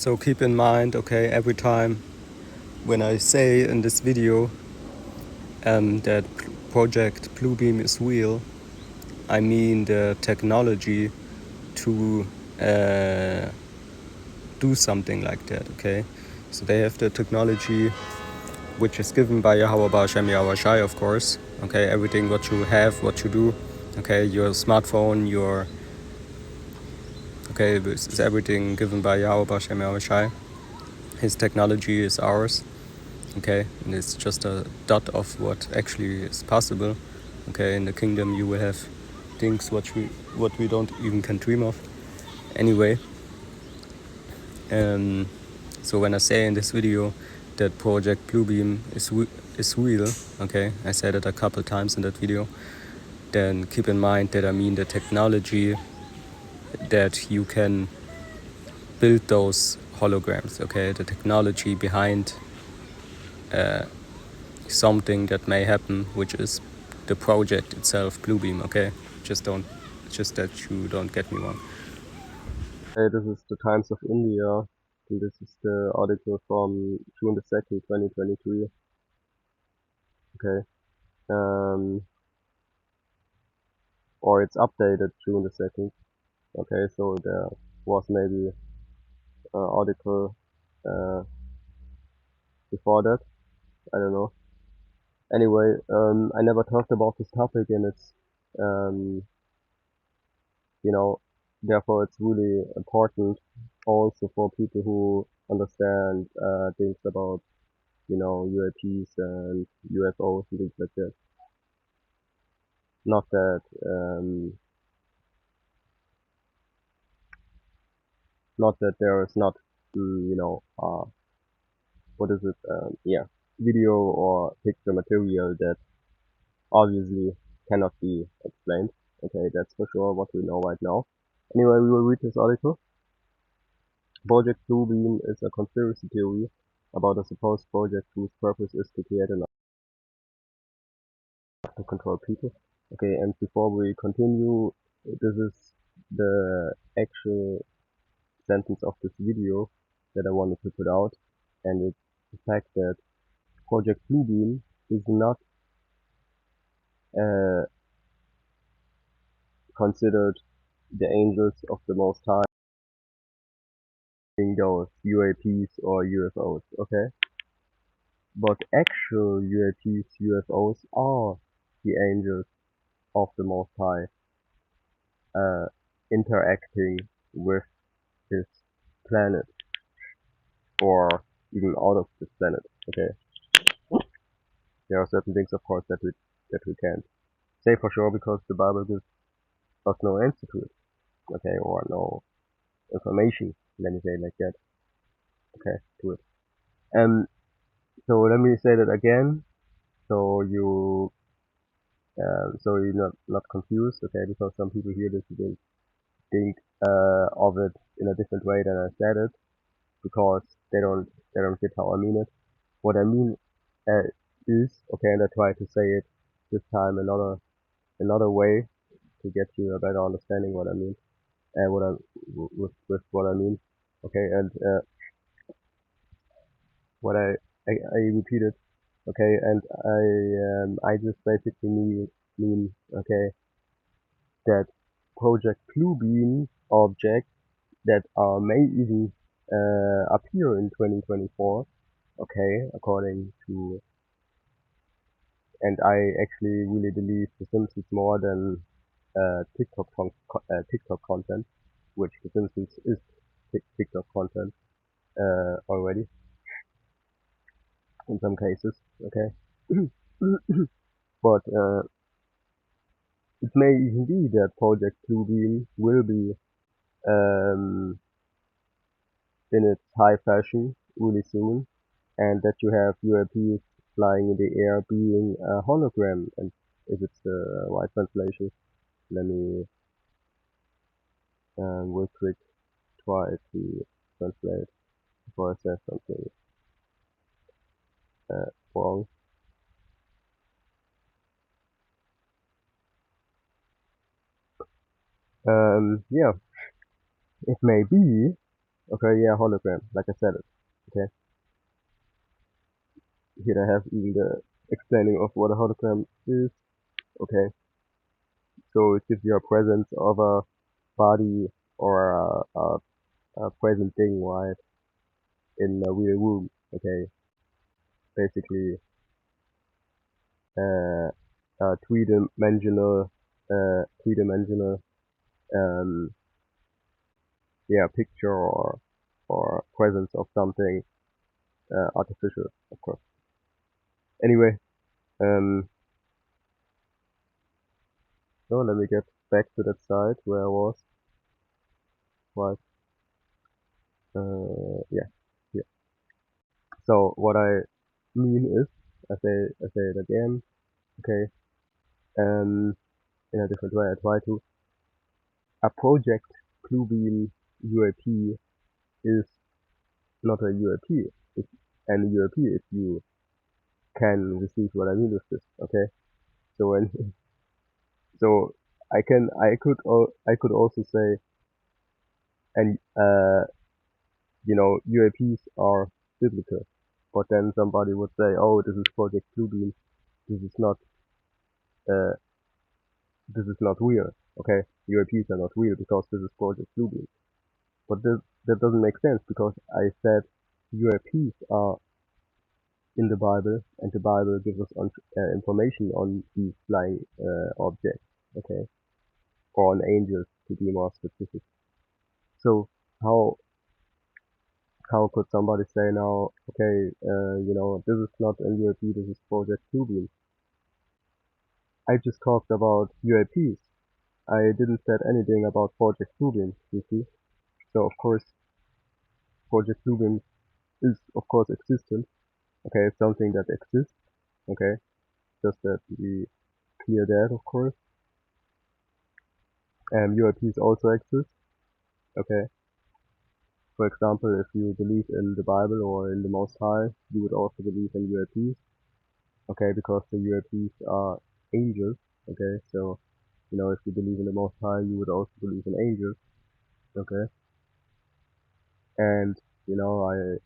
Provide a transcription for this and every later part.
So keep in mind, okay, every time when I say in this video that Project Bluebeam is real, I mean the technology to do something like that, okay? So they have the technology which is given by Yahweh Hashem Yahweh Shai, of course, okay? Everything what you have, what you do, okay? Your smartphone, your... Okay, this is everything given by Yahweh Hashem Yahweh Shai. His technology is ours, okay? And it's just a dot of what actually is possible, okay? In the kingdom you will have things what we don't even can dream of. Anyway, so when I say in this video that Project Bluebeam is real, okay? I said it a couple times in that video. Then keep in mind that I mean the technology that you can build those holograms, okay? The technology behind something that may happen, which is the project itself, Bluebeam, okay? Just that you don't get me wrong. Hey, this is the Times of India, and this is the article from June the 2nd, 2023. Okay. Or it's updated June the 2nd. Okay, so there was maybe an article before that. I don't know. Anyway, I never talked about this topic, and it's, um, therefore it's really important also for people who understand things about, UAPs and UFOs and things like that. Not that, not that there is not, what is it? Video or picture material that obviously cannot be explained. Okay, that's for sure what we know right now. Anyway, we will read this article. Project Bluebeam is a conspiracy theory about a supposed project whose purpose is to create an to control people. Okay, and before we continue, this is the actual sentence of this video that I wanted to put out, and it's the fact that Project Bluebeam is not uh, considered the angels of the Most High, those UAPs or UFOs, okay? But actual UAPs, UFOs are the angels of the Most High, uh, interacting with this planet or even out of this planet. Okay, there are certain things, of course, that we can't say for sure because the Bible gives us no answer to it. Okay, or no information. Let me say it like that. Okay, to it. So let me say that again, so you're not confused. Okay, because some people hear this and think of it in a different way than I said it because they don't get how I mean it. What I mean uh, is okay, and I try to say it this time another way to get you a better understanding what I mean and what I with what I mean. Okay, and what I repeat it. Okay, and I just basically mean okay that Project Bluebeam objects that may even appear in 2024. Okay, according to, and I actually really believe The Simpsons more than TikTok content, which The Simpsons is TikTok content already in some cases. Okay, but it may even be that Project Bluebeam will be um, in its high fashion really soon, and that you have UAPs flying in the air being a hologram, and if it's the right translation, let me real quick try to translate before I say something wrong. Yeah, it may be Okay, yeah, hologram, like I said it. Okay, here I have even the explaining of what a hologram is. Okay, so it gives you a presence of a body or a present thing, right, in a real room. Okay, basically, uh, three-dimensional, um, yeah, picture or presence of something artificial, of course. Anyway, um, so let me get back to that side where I was. Right. Yeah. Yeah. So what I mean is, I say it again. Okay. Um, in a different way, I try to. A project Bluebeam UAP is not a UAP. It's an UAP if you can receive what I mean with this. Okay. So when so I could also say and UAPs are biblical, but then somebody would say, oh, this is Project Bluebeam. This is not uh, this is not real. Okay, UAPs are not real because this is Project Bluebeam. But that doesn't make sense because I said UAPs are in the Bible, and the Bible gives us information on these flying objects. Okay, or on angels to be more specific. So how how could somebody say now, okay, this is not a UAP, this is Project Bluebeam? I just talked about UAPs. I didn't said anything about Project Bluebeam, you see. So of course, Project Bluebeam is of course existent. Okay, it's something that exists. Okay, just that we clear that, of course. And UAPs also exist. Okay, for example, if you believe in the Bible or in the Most High, you would also believe in UAPs. Okay, because the UAPs are angels. Okay, so if you believe in the Most High, you would also believe in angels. Okay, and I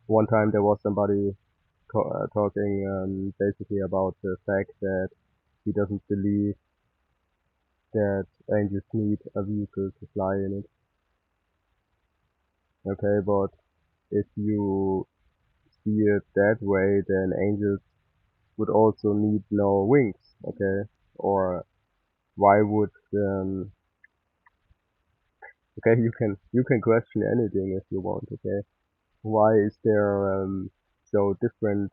one time there was somebody talking basically about the fact that he doesn't believe that angels need a vehicle to fly in it. Okay, but if you see it that way, then angels would also need no wings. Okay, or why would okay, you can question anything if you want. Okay, why is there so different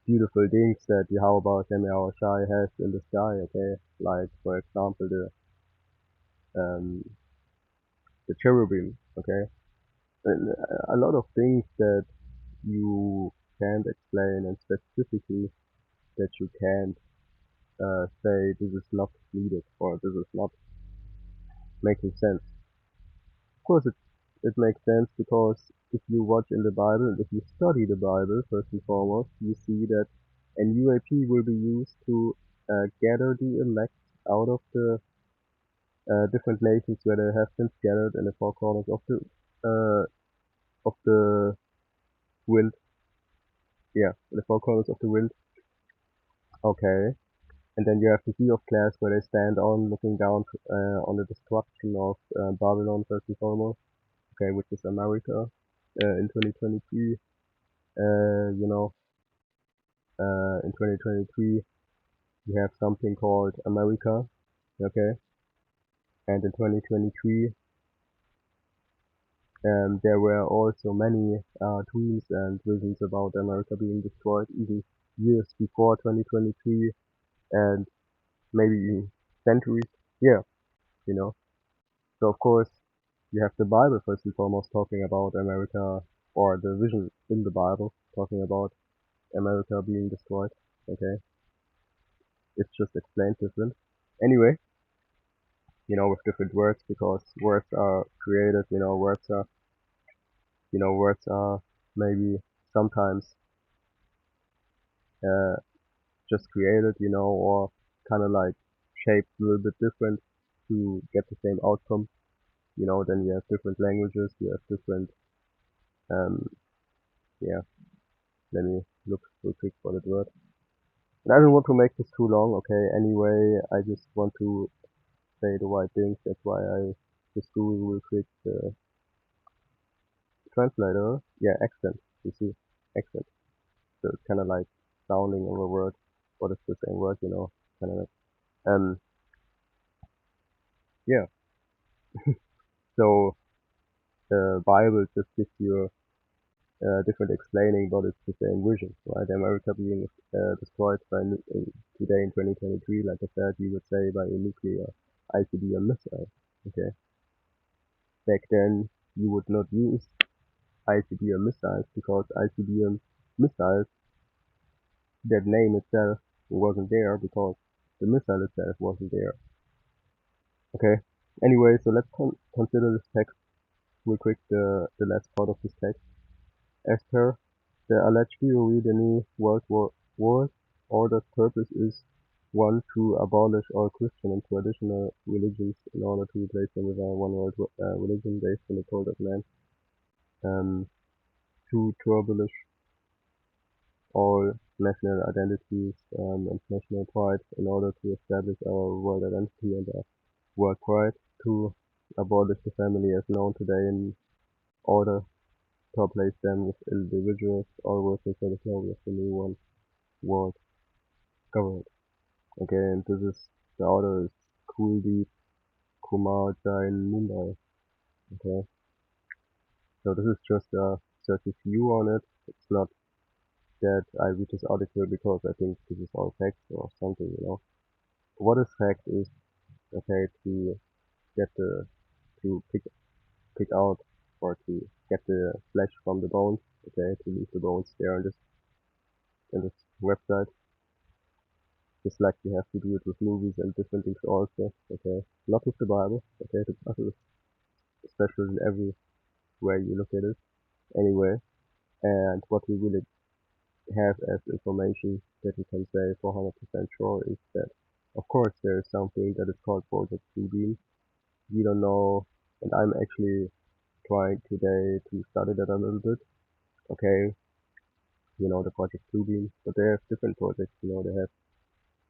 beautiful things that Yahweh Shem Shai has in the sky? Okay, like for example um the cherubim. Okay, and a lot of things that you can't explain, and specifically that you can't say this is not needed or this is not making sense. Of course, it makes sense because if you watch in the Bible and if you study the Bible first and foremost, you see that an UAP will be used to gather the elect out of the different nations where they have been scattered in the four corners uh, of the wind. Yeah, in the four corners of the wind. Okay, and then you have the Sea of Glass where they stand on, looking down on the destruction of Babylon first and foremost. Okay, which is America in 2023. You know, in 2023 we have something called America. Okay, and in 2023 there were also many dreams and visions about America being destroyed, even years before 2023, and maybe even centuries. Yeah, you know. So of course you have the Bible first and foremost talking about America, or the vision in the Bible talking about America being destroyed. Okay, it's just explained different. Anyway, with different words because words are created. Words are maybe sometimes uh, just created. Or kind of like shaped a little bit different to get the same outcome. then you have different languages, you have different, um, yeah, let me look real quick for that word. And I don't want to make this too long, okay? Anyway, I just want to say the right things. That's why I just do real quick the translator. Yeah, accent. You see, accent. So it's kind of like sounding of a word, but it's the same word, kind of like. Um, yeah. So the Bible just gives you different explaining, but it's the same vision, right? America being destroyed by today in 2023, like I said, you would say by a nuclear ICBM missile. Okay, back then you would not use ICBM missiles because ICBM missiles, that name itself wasn't there because the missile itself wasn't there. Okay. Anyway, so let's consider this text real quick, the last part of this text. As per the alleged theory, the New World Order's purpose is one, to abolish all Christian and traditional religions in order to replace them with a one world religion based on the code of man. Two, to abolish all national identities and national pride in order to establish our world identity and a world pride. Two, abolish the family as known today in order to replace them with individuals, all working for the glory of the new one world government. Okay, and this is the author is Kuldeep Kumar Jain Mumbai. Okay, so this is just a surface view on it. It's not that I read this article because I think this is all facts or something. What is fact is, okay, to get to pick out or to get the flesh from the bones, okay, to leave the bones there in this website, just like you have to do it with movies and different things also, okay, not with the Bible, okay, the Bible is special in every way you look at it, anyway, and what we really have as information that we can say for 100% sure is that, of course, there is something that is called Project Bluebeam. We don't know, and I'm actually trying today to study that a little bit, okay, the Project Bluebeam, but they have different projects, they have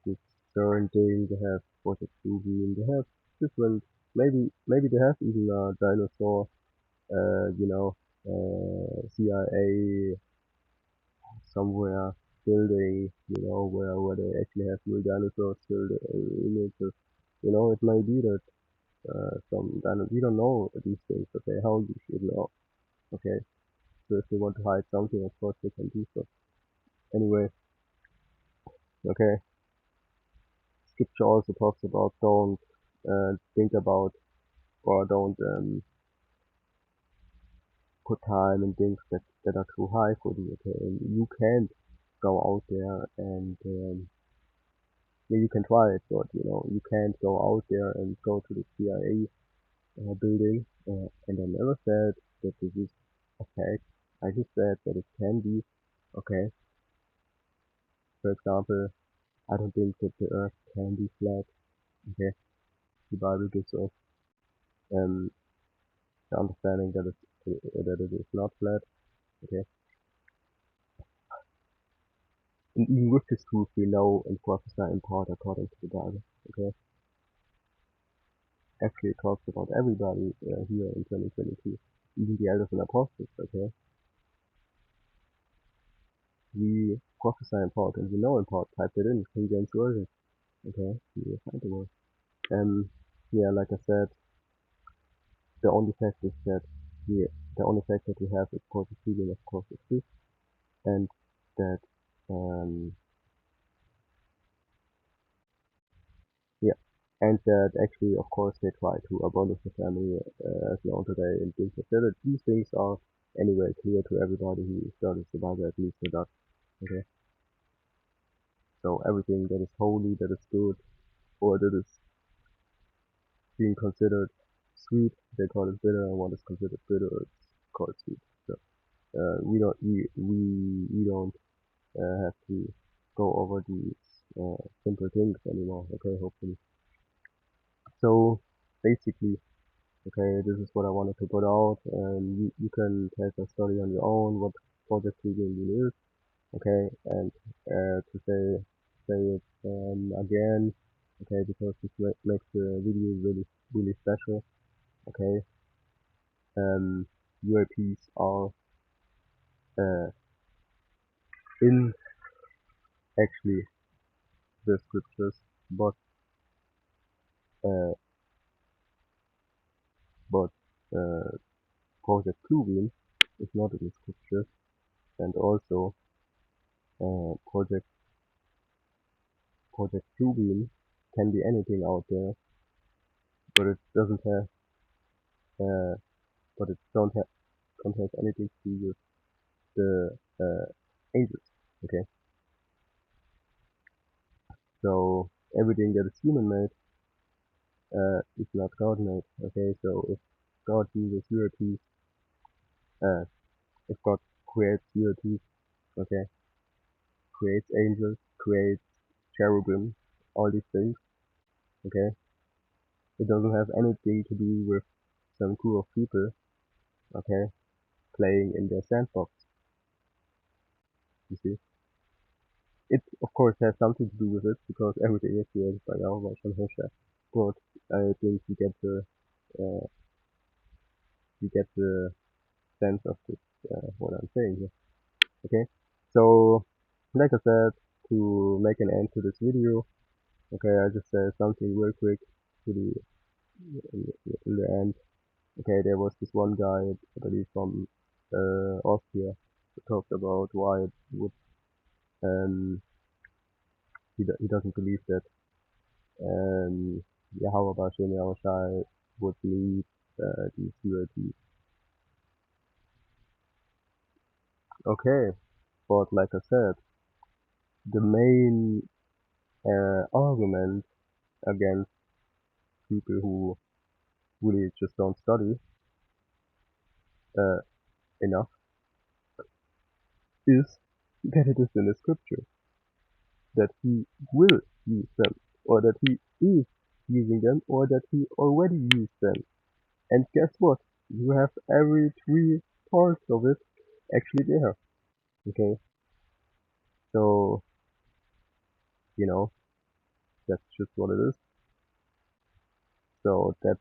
this CERN thing, they have Project Bluebeam, they have different, maybe they have even a dinosaur, CIA somewhere building, where they actually have real dinosaurs still images. It may be that we don't know these things, okay, how you should know, okay. So if they want to hide something, of course they can do so. Anyway, okay, scripture also talks about don't think about or don't put time in things that are too high for you, okay. And you can't go out there and yeah, you can try it, but you can't go out there and go to the CIA building. And I never said that this is a fact. I just said that it can be. Okay, for example, I don't think that the Earth can be flat. Okay, the Bible gives us um, the understanding that it is not flat. Okay, and even with this truth, we know and prophesy in part according to the Bible. Okay, actually, it talks about everybody here in 2022, even the elders and apostles. Okay, we prophesy in part and we know in part. Type it in, King James Version. Okay, you will find the word. Yeah, like I said, the only fact is that we, the only fact that we have is positive feeling, of course, is this, and that, um, yeah, and that actually, of course, they try to abolish the family as known today and things like that. These things are anyway clear to everybody who studies the Bible, at least the Dutch. Okay, so everything that is holy, that is good, or that is being considered sweet, they call it bitter, and what is considered bitter, it's called sweet. So we don't have to go over these simple things anymore. Okay, hopefully. So basically, Okay, this is what I wanted to put out, and you can take a study on your own what Project Bluebeam really is. Okay, and to say it again, okay, because this makes the video really special. Okay, UAPs are uh, in actually the scriptures, but uh, but uh, Project Bluebeam is not in the scriptures, and also Project Bluebeam can be anything out there, but it doesn't have uh, but it don't have anything to do with the angels. Okay, so everything that is human made is not God made. Okay, so if God uses UAPs, uh, if God creates UAPs, okay, creates angels, creates cherubim, all these things, okay, it doesn't have anything to do with some group of people, okay, playing in their sandbox. You see, it of course has something to do with it because everything is created by Yahweh Shemhosha. But I think uh, you get the sense of this, what I'm saying here. Okay, so like I said, to make an end to this video, okay, I just said something real quick to the in the end. Okay, there was this one guy, I believe from Austria, who talked about why it would um he doesn't believe that Yahweh Bashem Yahushai would need these UAPs. Okay, but like I said, the main argument against people who really just don't study uh, enough is that it is in the scripture that he will use them, or that he is using them, or that he already used them. And guess what? You have every three parts of it actually there. Okay, so you know that's just what it is. So that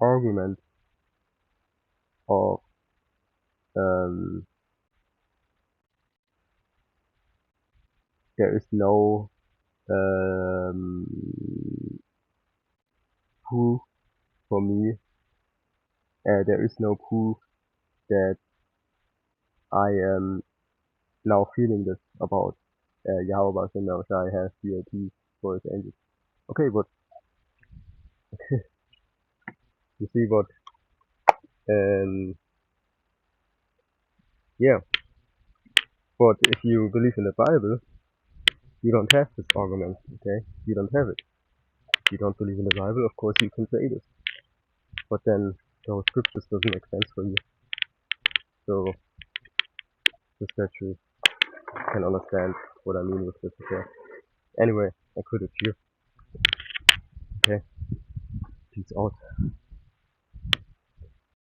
argument of um, there is no um, proof for me. There is no proof that I am now feeling this about Yahweh Bashem Yahushai has DLT for his angels. Okay, but you see what, um, yeah, but if you believe in the Bible, you don't have this argument, okay? You don't have it. If you don't believe in the Bible, of course you can say this, but then those scriptures doesn't make sense for you. So just that you can understand what I mean with this, okay? Anyway, I quit it here. Okay, peace out.